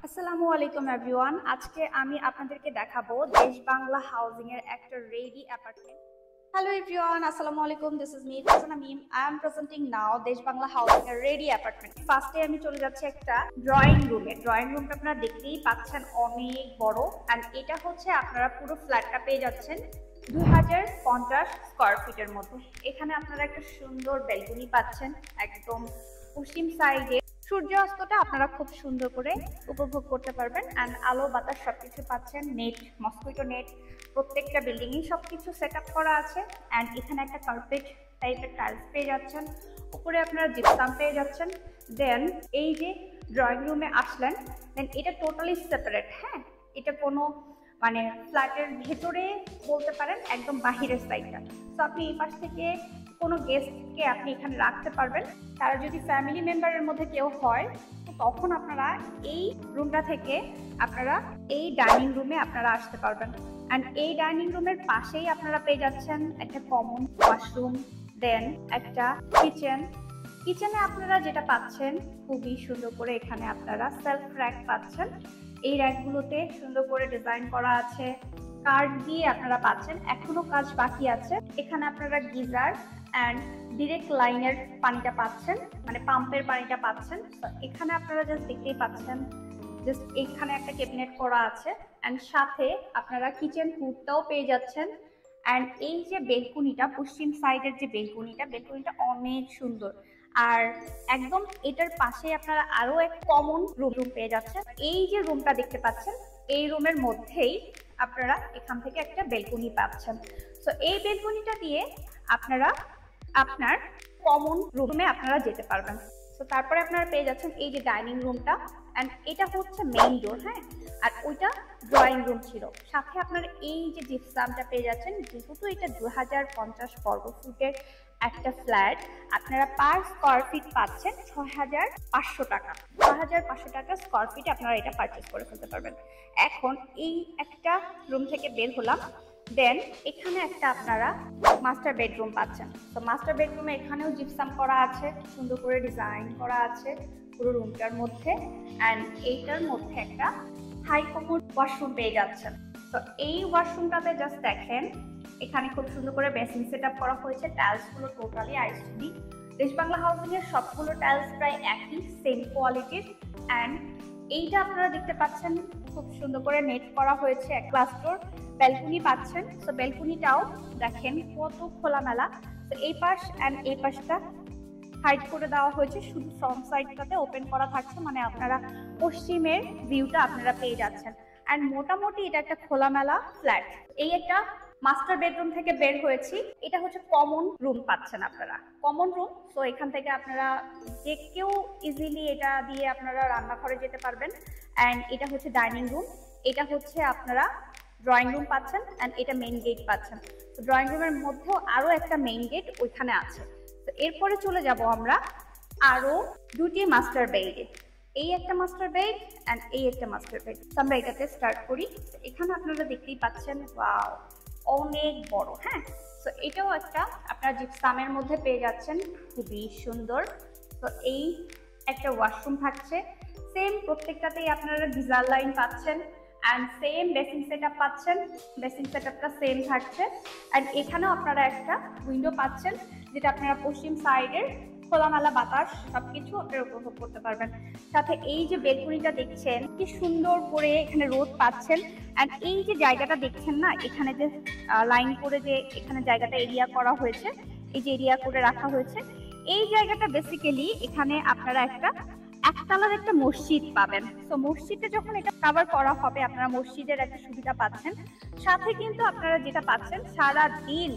আসসালামু আলাইকুম এভরিওয়ান। আজকে আমি আপনাদেরকে দেখাবো দেশ বাংলা হাউজিং এর একটা রেডি অ্যাপার্টমেন্ট। হ্যালো এভরিওয়ান, আসসালামু আলাইকুম। This is me Farzana Mim. I am presenting now Desh Bangla housing এর রেডি অ্যাপার্টমেন্ট। ফার্স্টে আমি চলে যাচ্ছি একটা ড্রয়িং রুমে। ড্রয়িং রুমটা আপনারা দেখতেই পাচ্ছেন অনেক বড়, এন্ড এটা হচ্ছে আপনারা পুরো ফ্ল্যাটটা পেয়ে যাচ্ছেন 2050 স্কয়ার ফিটের মধ্যে। এখানে আপনারা একটা সুন্দর ব্যালকনি পাচ্ছেন একদম পশ্চিম সাইডে। সূর্যাস্তটা আপনারা খুব সুন্দর করে উপভোগ করতে পারবেন, অ্যান্ড আলো বাতাস সবকিছু পাচ্ছেন। নেট, মসকুইটো নেট প্রত্যেকটা বিল্ডিংয়ে সবকিছু সেট আপ করা আছে। অ্যান্ড এখানে একটা কার্পেট টাইপের টাইলস পেয়ে যাচ্ছেন, উপরে আপনারা জিপসাম পেয়ে যাচ্ছেন। দেন এই যে ড্রয়িং রুমে আসলেন, দেন এটা টোটালি সেপারেট। হ্যাঁ, এটা কোনো মানে ফ্ল্যাটের ভেতরে বলতে পারেন, একদম বাহিরের সাইডটা। তো আপনি এই পাশ থেকে কোনো গেস্টকে আপনি এখানে রাখতে পারবেন। তারা যদি ফ্যামিলি মেম্বারের মধ্যে কেউ হয়, তো তখন আপনারা এই রুমটা থেকে আপনারা এই ডাইনিং রুমে আপনারা আসতে পারবেন। অ্যান্ড এই ডাইনিং রুমের পাশেই আপনারা পেয়ে যাচ্ছেন একটা কমন ওয়াশরুম, দেন একটা কিচেন। কিচেনে আপনারা যেটা পাচ্ছেন খুবই সুন্দর করে এখানে আপনারা সেলফ র্যাক পাচ্ছেন। এই র্যাকগুলোতে সুন্দর করে ডিজাইন করা আছে, কার্ড দিয়ে আপনারা পাচ্ছেন। এখনো কাজ বাকি আছে। এখানে আপনারা গিজার অ্যান্ড ডিরেক্ট লাইনের পানিটা পাচ্ছেন, মানে পাম্পের পানিটা পাচ্ছেন। এখানে আপনারা জাস্ট দেখতেই পাচ্ছেন, জাস্ট এখানে একটা ক্যাবিনেট করা আছে, অ্যান্ড সাথে আপনারা কিচেন হুডটাও পেয়ে যাচ্ছেন। অ্যান্ড এই যে বেলকুনিটা, পশ্চিম সাইডের যে বেলকুনিটা অনেক সুন্দর। আর একদম এটার পাশে আপনারা আরো এক কমন রুম পেয়ে যাচ্ছেন। এই যে রুমটা দেখতে পাচ্ছেন, এই রুমের মধ্যেই আপনারা এখান থেকে একটা বেলকুনি পাচ্ছেন। তো এই বেলকুনিটা দিয়ে আপনারা আপনার কমন রুমে আপনারা যেতে পারবেন। তো তারপরে আপনারা পেয়ে যাচ্ছেন এই যে ডাইনিং রুমটা, অ্যান্ড এটা হচ্ছে মেইন ডোর। হ্যাঁ, আর ওইটা ড্রয়িং রুম ছিল। সাথে আপনারা এই যে জিপসামটা পেয়ে যাচ্ছেন। যেহেতু এটা 2050 বর্গ ফুটের একটা ফ্ল্যাট, আপনারা পার স্কয়ার ফিট পাচ্ছেন 6500 টাকা। 6500 টাকা স্কয়ার ফিটে আপনারা এটা পারচেস করে ফেলতে পারবেন। এখন এই একটা রুম থেকে বের হলাম, দেন এখানে একটা আপনারা মাস্টার বেডরুম পাচ্ছেন। তো মাস্টার বেডরুমে এখানেও জিপসাম করা আছে, সুন্দর করে ডিজাইন করা আছে পুরো রুমটার মধ্যে। অ্যান্ড এইটার মধ্যে একটা হাই কমোড ওয়াশরুম পেয়ে যাচ্ছেন। তো এই ওয়াশরুমটাতে জাস্ট দেখেন, এখানে খুব সুন্দর করে বেসিন সেট আপ করা হয়েছে। টাইলসগুলো টোটালি আইসডি। দেশ বাংলা হাউজিং এর সবগুলো টাইলস প্রায় একই সেম কোয়ালিটির। অ্যান্ড এইটা আপনারা দেখতে পাচ্ছেন খুব সুন্দর করে নেট করা হয়েছে। এক গ্লাস ডোর ব্যালকনি পাচ্ছেন। তো ব্যালকনিটাও দেখেন কত খোলামেলা। তো এই পাশ অ্যান্ড এই পাশটা হাইড করে দেওয়া হয়েছে, শুধু ফ্রন্ট সাইডটাতে ওপেন করা থাকছে, মানে আপনারা পশ্চিমের ভিউটা আপনারা পেয়ে যাচ্ছেন। অ্যান্ড মোটামুটি এটা একটা খোলামেলা ফ্ল্যাট। এই একটা মাস্টার বেডরুম থেকে বের হয়েছি। এটা হচ্ছে কমন রুম পাচ্ছেন আপনারা, কমন রুম। তো এখান থেকে আপনারা যে কেউ ইজিলি এটা দিয়ে আপনারা রান্নাঘরে যেতে পারবেন। অ্যান্ড এটা হচ্ছে ডাইনিং রুম, এটা হচ্ছে আপনারা ড্রয়িং রুম পাচ্ছেন, অ্যান্ড এটা মেইন গেট পাচ্ছেন। তো ড্রয়িং রুমের মধ্যেও আরো একটা মেইন গেট ওইখানে আছে। তো এরপরে চলে যাব আমরা আরো দুটি মাস্টার বেডে। এই একটা মাস্টার বেড অ্যান্ড এই একটা মাস্টার বেড। তো আমরা এটাতে স্টার্ট করি। এখানে আপনারা দেখতেই পাচ্ছেন, ওয়াও, অনেক বড়। হ্যাঁ, তো এটাও একটা আপনারা জিপসামের মধ্যে পেয়ে যাচ্ছেন, খুবই সুন্দর। তো এই একটা ওয়াশরুম থাকছে, সেম প্রত্যেকটাতেই আপনারা গিজার লাইন পাচ্ছেন, and same basin set up পাচ্ছেন। বেসিন সেট আপটা সেম থাকছে। অ্যান্ড এখানেও আপনারা একটা উইন্ডো পাচ্ছেন, যেটা আপনারা পশ্চিম সাইডের খোলামেলা বাতাস সবকিছু আপনারা উপভোগ করতে পারবেন। সাথে এই যে বেলকনিটা দেখছেন, কি সুন্দর করে এখানে রোদ পাচ্ছেন। অ্যান্ড এই যে জায়গাটা দেখছেন না, এখানে যে লাইন করে যে এখানে জায়গাটা এরিয়া করা হয়েছে, এই যে এরিয়া করে রাখা হয়েছে, এই জায়গাটা বেসিক্যালি এখানে আপনারা একটা একতলার একটা মসজিদ পাবেন। তো মসজিদটা যখন এটা কভার করা হবে, আপনারা মসজিদের একটা সুবিধা পাচ্ছেন। সাথে কিন্তু আপনারা যেটা পাচ্ছেন, সারা দিন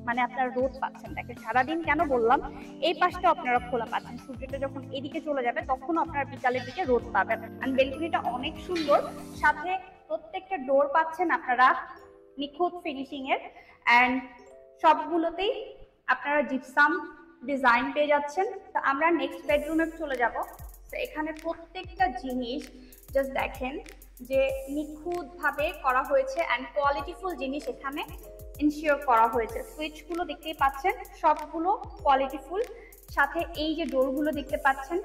মানে আপনারা রোদ পাচ্ছেন। দেখেন, সারাদিন কেন বললাম, এই পাশটা আপনারা খোলা পাচ্ছেন। সূর্যটা যখন এদিকে চলে যাবে, তখন আপনারা বিকালের দিকে রোদ পাবেন। আর বেলকনিটা অনেক সুন্দর। সাথে প্রত্যেকটা ডোর পাচ্ছেন আপনারা নিখুঁত ফিনিশিং এর, অ্যান্ড সবগুলোতেই আপনারা জিপসাম ডিজাইন পেয়ে যাচ্ছেন। তো আমরা নেক্সট বেডরুমে চলে যাব। তো এখানে প্রত্যেকটা জিনিস জাস্ট দেখেন যে নিখুঁতভাবে করা হয়েছে, অ্যান্ড কোয়ালিটিফুল জিনিস এখানে ইনশিওর করা হয়েছে। সুইচগুলো দেখতেই পাচ্ছেন সবগুলো কোয়ালিটিফুল। সাথে এই যে ডোরগুলো দেখতে পাচ্ছেন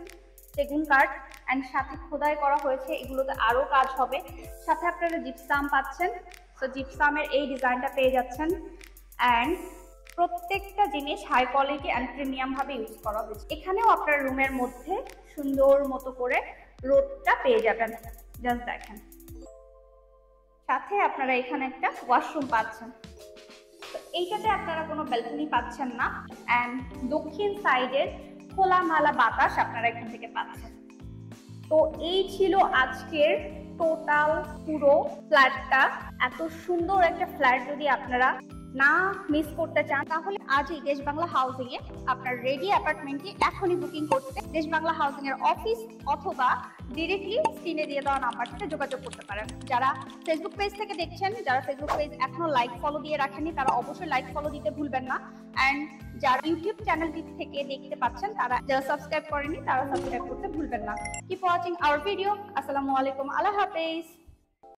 সেগুন কাঠ, অ্যান্ড সাথে খোদাই করা হয়েছে, এগুলোতে আরো কাজ হবে। সাথে আপনারা জিপসাম পাচ্ছেন, তো জিপসামের এই ডিজাইনটা পেয়ে যাচ্ছেন। অ্যান্ড প্রত্যেকটা জিনিস হাই কোয়ালিটি অ্যান্ড প্রিমিয়াম ভাবে ইউজ করা হয়েছে। এখানেও আপনার রুমের মধ্যে সুন্দর মতো করে রোদটা পেয়ে যাবেন। জাস্ট দেখেন, সাথে আপনারা এখানে একটা ওয়াশরুম পাচ্ছেন। তো এইটাতে আপনারা কোনো ব্যালকনি পাচ্ছেন না, অ্যান্ড দক্ষিণ সাইডের খোলামেলা বাতাস আপনারা এখান থেকে পাচ্ছেন। তো এই ছিল আজকের টোটাল পুরো ফ্ল্যাটটা। এত সুন্দর একটা ফ্ল্যাট যদি আপনারা না মিস করতে চান, তাহলে আজই দেশ বাংলা হাউজিং এ আপনার রেডি অ্যাপার্টমেন্টটি এখনই বুকিং করতে দেশ বাংলা হাউজিং এর অফিস অথবা ডিরেক্টলি স্ক্রিনে দিয়ে দেওয়া নাম্বারটিতে যোগাযোগ করতে পারেন। যারা ফেসবুক পেজ থেকে দেখছেন, যারা ফেসবুক পেজ এখনো লাইক ফলো দিয়ে রাখেননি, তারা অবশ্যই লাইক ফলো দিতে ভুলবেন না। অ্যান্ড যারা ইউটিউব চ্যানেলটি থেকে দেখতে পাচ্ছেন, তারা যারা সাবস্ক্রাইব করেনি, তারা সাবস্ক্রাইব করতে ভুলবেন না। Keep watching hour video. আসসালামু আলাইকুম, আল্লাহ হাফেজ।